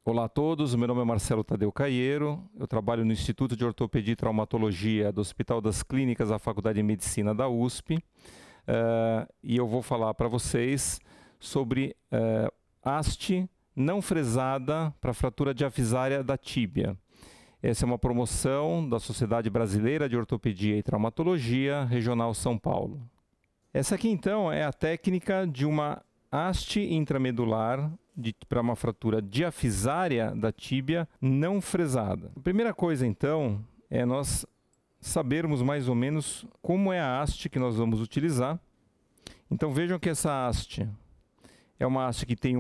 Olá a todos, meu nome é Marcelo Tadeu Caieiro, eu trabalho no Instituto de Ortopedia e Traumatologia do Hospital das Clínicas da Faculdade de Medicina da USP e eu vou falar para vocês sobre haste não fresada para fratura diafisária da tíbia. Essa é uma promoção da Sociedade Brasileira de Ortopedia e Traumatologia Regional São Paulo. Essa aqui então é a técnica de uma haste intramedular para uma fratura diafisária da tíbia não fresada. A primeira coisa então é nós sabermos mais ou menos como é a haste que nós vamos utilizar. Então vejam que essa haste é uma haste que tem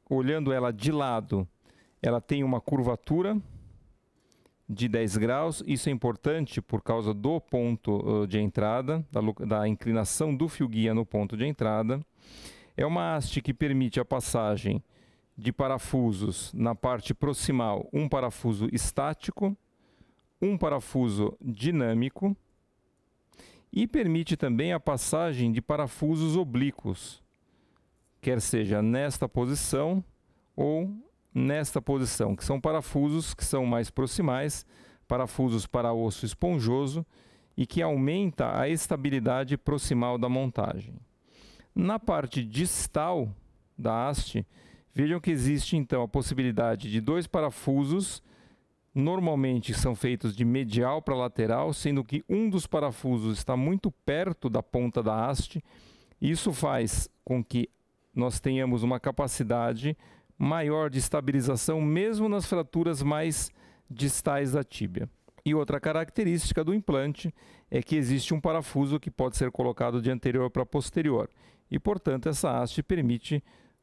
olhando ela de lado, ela tem uma curvatura de 10 graus. Isso é importante por causa do ponto de entrada, da inclinação do fio guia no ponto de entrada. É uma haste que permite a passagem de parafusos na parte proximal, um parafuso estático, um parafuso dinâmico e permite também a passagem de parafusos oblíquos, quer seja nesta posição ou nesta posição, que são parafusos que são mais proximais, parafusos para osso esponjoso e que aumenta a estabilidade proximal da montagem. Na parte distal da haste, vejam que existe então a possibilidade de dois parafusos, normalmente são feitos de medial para lateral, sendo que um dos parafusos está muito perto da ponta da haste. Isso faz com que nós tenhamos uma capacidade maior de estabilização mesmo nas fraturas mais distais da tíbia. E outra característica do implante é que existe um parafuso que pode ser colocado de anterior para posterior. E, portanto, essa haste permite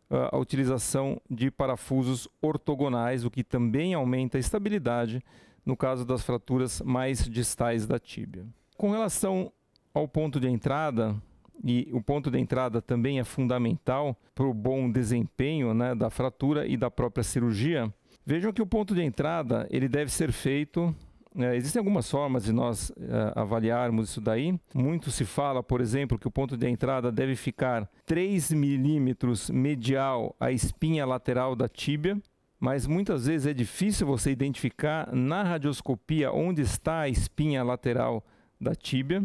a utilização de parafusos ortogonais, o que também aumenta a estabilidade no caso das fraturas mais distais da tíbia. Com relação ao ponto de entrada, e o ponto de entrada também é fundamental para o bom desempenho, da fratura e da própria cirurgia, vejam que o ponto de entrada ele deve ser feito. Existem algumas formas de nós avaliarmos isso daí. Muito se fala, por exemplo, que o ponto de entrada deve ficar 3 milímetros medial à espinha lateral da tíbia, mas muitas vezes é difícil você identificar na radioscopia onde está a espinha lateral da tíbia.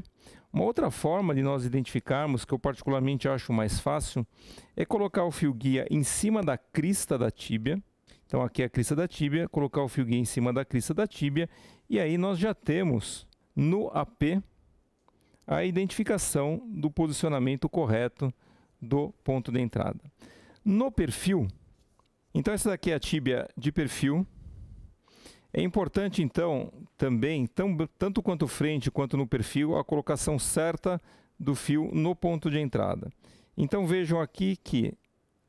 Uma outra forma de nós identificarmos, que eu particularmente acho mais fácil, é colocar o fio guia em cima da crista da tíbia. Então aqui é a crista da tíbia, colocar o fio guia em cima da crista da tíbia e aí nós já temos no AP a identificação do posicionamento correto do ponto de entrada. No perfil, então essa daqui é a tíbia de perfil. É importante então também, tanto quanto frente quanto no perfil, a colocação certa do fio no ponto de entrada. Então vejam aqui que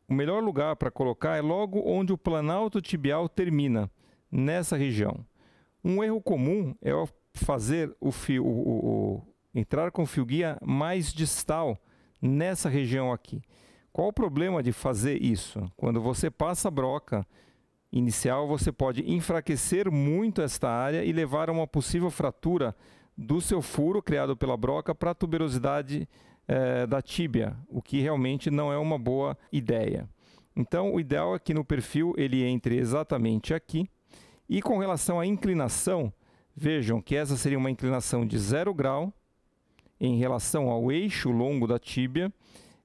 o melhor lugar para colocar é logo onde o planalto tibial termina, nessa região. Um erro comum é fazer entrar com o fio guia mais distal nessa região aqui. Qual o problema de fazer isso? Quando você passa a broca inicial, você pode enfraquecer muito esta área e levar a uma possível fratura do seu furo criado pela broca para a tuberosidade da tíbia, o que realmente não é uma boa ideia. Então, o ideal é que no perfil ele entre exatamente aqui. E com relação à inclinação, vejam que essa seria uma inclinação de 0 grau em relação ao eixo longo da tíbia.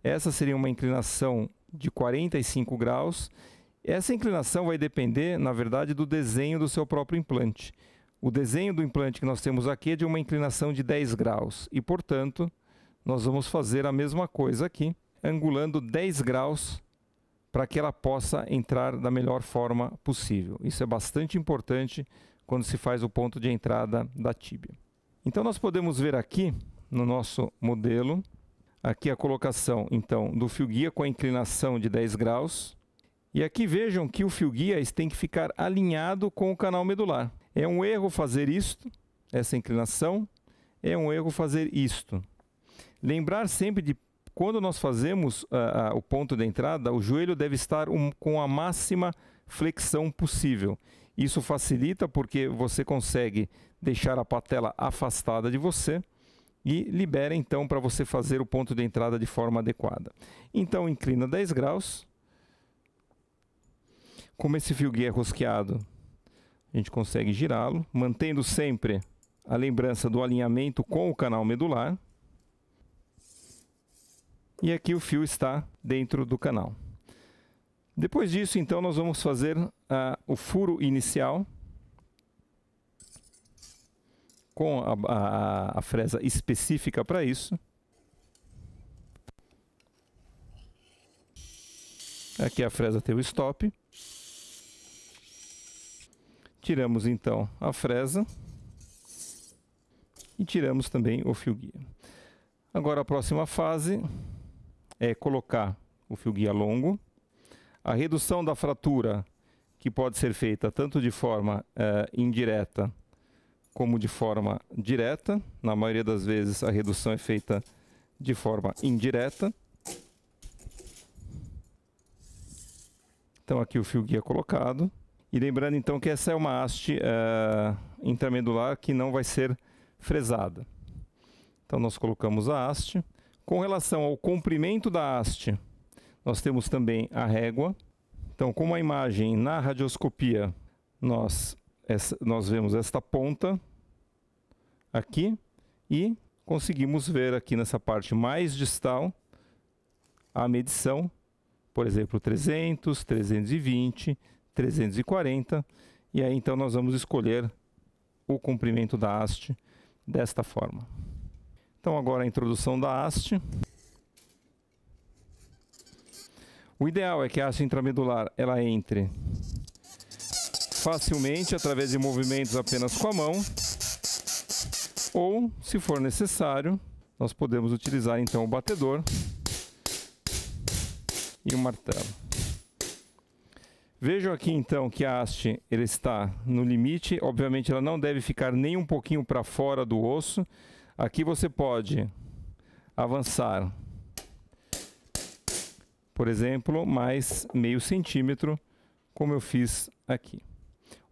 Essa seria uma inclinação de 45 graus. Essa inclinação vai depender, na verdade, do desenho do seu próprio implante. O desenho do implante que nós temos aqui é de uma inclinação de 10 graus. E, portanto, nós vamos fazer a mesma coisa aqui, angulando 10 graus para que ela possa entrar da melhor forma possível. Isso é bastante importante quando se faz o ponto de entrada da tíbia. Então nós podemos ver aqui no nosso modelo, aqui a colocação então do fio guia com a inclinação de 10 graus. E aqui vejam que o fio guia tem que ficar alinhado com o canal medular. É um erro fazer isto, essa inclinação, é um erro fazer isto. Lembrar sempre de quando nós fazemos o ponto de entrada, o joelho deve estar com a máxima flexão possível. Isso facilita porque você consegue deixar a patela afastada de você e libera então para você fazer o ponto de entrada de forma adequada. Então inclina 10 graus. Como esse fio guia é rosqueado, a gente consegue girá-lo, mantendo sempre a lembrança do alinhamento com o canal medular. E aqui o fio está dentro do canal. Depois disso, então, nós vamos fazer o furo inicial com a fresa específica para isso. Aqui a fresa tem o stop. Tiramos então a fresa e tiramos também o fio guia. Agora a próxima fase é colocar o fio guia longo. A redução da fratura, que pode ser feita tanto de forma indireta como de forma direta. Na maioria das vezes a redução é feita de forma indireta. Então aqui o fio guia colocado. E lembrando então que essa é uma haste intramedular que não vai ser fresada. Então nós colocamos a haste. Com relação ao comprimento da haste, nós temos também a régua. Então, como a imagem na radioscopia, nós vemos esta ponta aqui e conseguimos ver aqui nessa parte mais distal a medição, por exemplo, 300, 320, 340, e aí então nós vamos escolher o comprimento da haste desta forma. Então agora a introdução da haste. O ideal é que a haste intramedular ela entre facilmente através de movimentos apenas com a mão, ou, se for necessário, nós podemos utilizar então o batedor e o martelo. Vejam aqui então que a haste ele está no limite. Obviamente ela não deve ficar nem um pouquinho para fora do osso. Aqui você pode avançar, por exemplo, mais meio centímetro, como eu fiz aqui.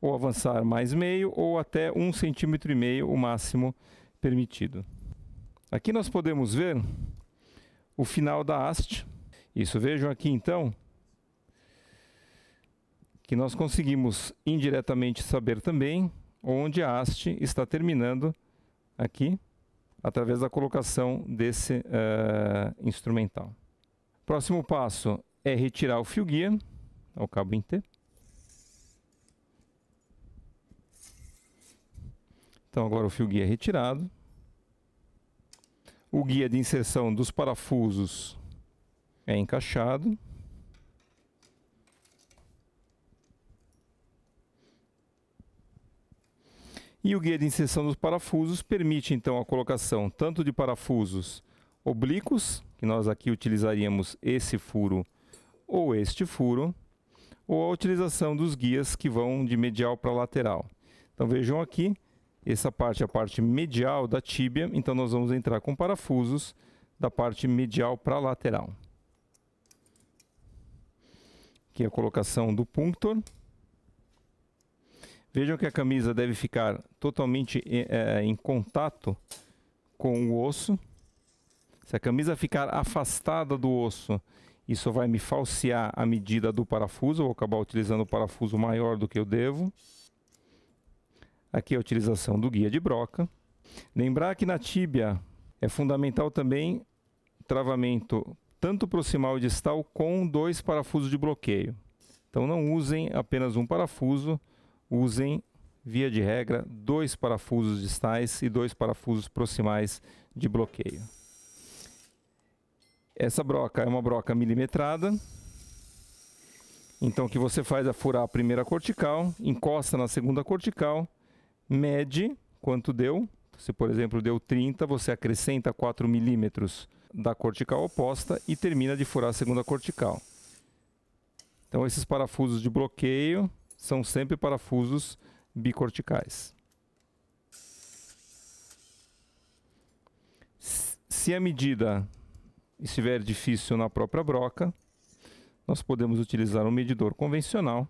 Ou avançar mais meio, ou até 1,5 centímetro, o máximo permitido. Aqui nós podemos ver o final da haste. Isso, vejam aqui então que nós conseguimos indiretamente saber também onde a haste está terminando aqui, através da colocação desse instrumental. Próximo passo é retirar o fio guia, o cabo em T. Então agora o fio guia é retirado. O guia de inserção dos parafusos é encaixado. E o guia de inserção dos parafusos permite então a colocação tanto de parafusos oblíquos, que nós aqui utilizaríamos esse furo ou este furo, ou a utilização dos guias que vão de medial para lateral. Então vejam aqui, essa parte é a parte medial da tíbia, então nós vamos entrar com parafusos da parte medial para lateral. Aqui a colocação do punctor. Vejam que a camisa deve ficar totalmente em contato com o osso. Se a camisa ficar afastada do osso, isso vai me falsear a medida do parafuso. Eu vou acabar utilizando o parafuso maior do que eu devo. Aqui a utilização do guia de broca. Lembrar que na tíbia é fundamental também travamento tanto proximal e distal com 2 parafusos de bloqueio. Então não usem apenas um parafuso. Usem, via de regra, 2 parafusos distais e 2 parafusos proximais de bloqueio. Essa broca é uma broca milimetrada. Então o que você faz é furar a primeira cortical, encosta na segunda cortical, mede quanto deu. Se, por exemplo, deu 30, você acrescenta 4 milímetros da cortical oposta e termina de furar a segunda cortical. Então esses parafusos de bloqueio são sempre parafusos bicorticais. Se a medida estiver difícil na própria broca, nós podemos utilizar um medidor convencional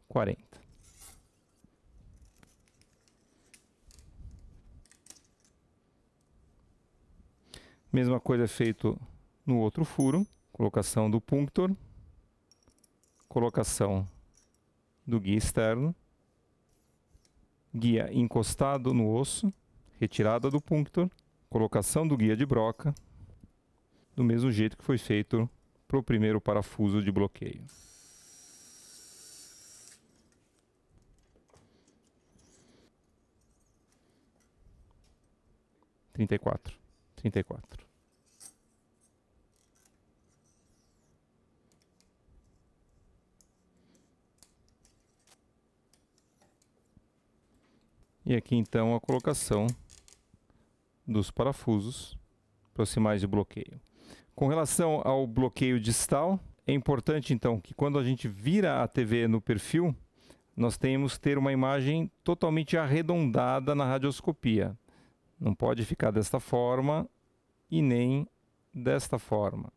40. Mesma coisa é feito no outro furo, colocação do punctor, colocação do guia externo, guia encostado no osso, retirada do punctor, colocação do guia de broca, do mesmo jeito que foi feito para o primeiro parafuso de bloqueio. Trinta e quatro. E aqui então a colocação dos parafusos proximais de bloqueio. Com relação ao bloqueio distal, é importante então que quando a gente vira a TV no perfil, nós temos que ter uma imagem totalmente arredondada na radioscopia. Não pode ficar desta forma e nem desta forma.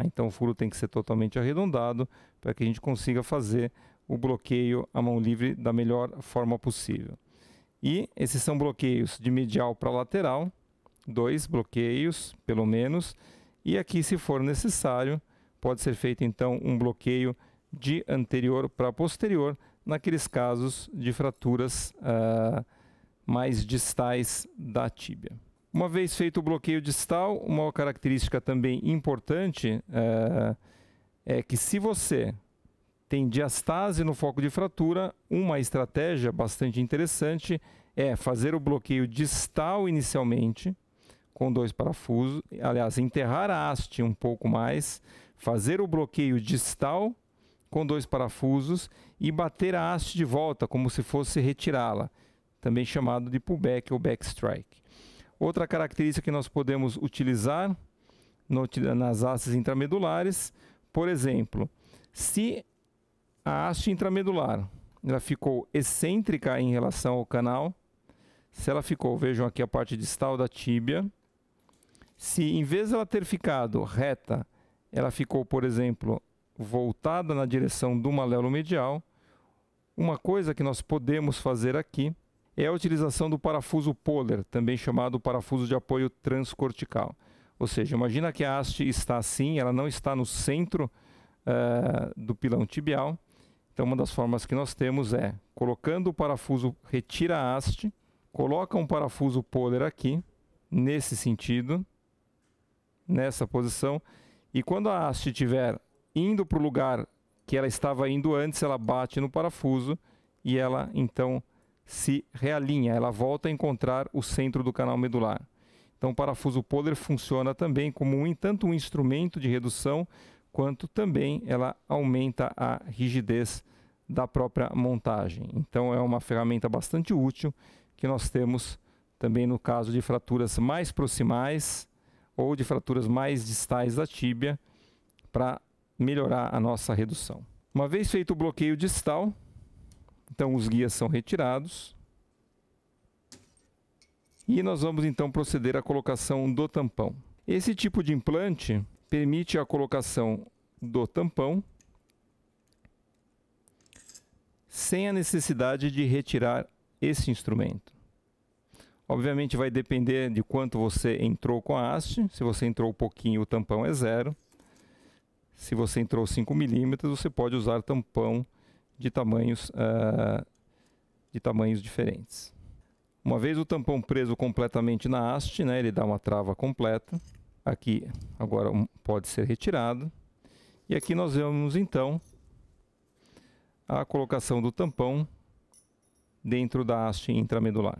Então o furo tem que ser totalmente arredondado para que a gente consiga fazer o bloqueio à mão livre da melhor forma possível. E esses são bloqueios de medial para lateral, 2 bloqueios pelo menos, e aqui, se for necessário, pode ser feito então um bloqueio de anterior para posterior, naqueles casos de fraturas mais distais da tíbia. Uma vez feito o bloqueio distal, uma característica também importante é que se você tem diastase no foco de fratura, uma estratégia bastante interessante é fazer o bloqueio distal inicialmente, com 2 parafusos, aliás, enterrar a haste um pouco mais, fazer o bloqueio distal com 2 parafusos e bater a haste de volta, como se fosse retirá-la, também chamado de pullback ou backstrike. Outra característica que nós podemos utilizar nas hastes intramedulares, por exemplo, se a haste intramedular ela ficou excêntrica em relação ao canal, se ela ficou, vejam aqui a parte distal da tíbia, se em vez de ela ter ficado reta, ela ficou, por exemplo, voltada na direção do malelo medial, uma coisa que nós podemos fazer aqui é a utilização do parafuso Poller, também chamado parafuso de apoio transcortical. Ou seja, imagina que a haste está assim, ela não está no centro do pilão tibial. Então, uma das formas que nós temos é, colocando o parafuso, retira a haste, coloca um parafuso Poller aqui, nesse sentido, nessa posição, e quando a haste estiver indo para o lugar que ela estava indo antes, ela bate no parafuso e ela, então, se realinha, ela volta a encontrar o centro do canal medular. Então, o parafuso Poller funciona também como tanto um instrumento de redução, quanto também ela aumenta a rigidez da própria montagem. Então, é uma ferramenta bastante útil que nós temos também no caso de fraturas mais proximais ou de fraturas mais distais da tíbia para melhorar a nossa redução. Uma vez feito o bloqueio distal, então os guias são retirados e nós vamos então proceder à colocação do tampão. Esse tipo de implante permite a colocação do tampão sem a necessidade de retirar esse instrumento. Obviamente vai depender de quanto você entrou com a haste. Se você entrou um pouquinho, o tampão é 0. Se você entrou 5 milímetros, você pode usar tampão de tamanhos diferentes. Uma vez o tampão preso completamente na haste, né, ele dá uma trava completa. Aqui agora pode ser retirado. E aqui nós vemos então a colocação do tampão dentro da haste intramedular.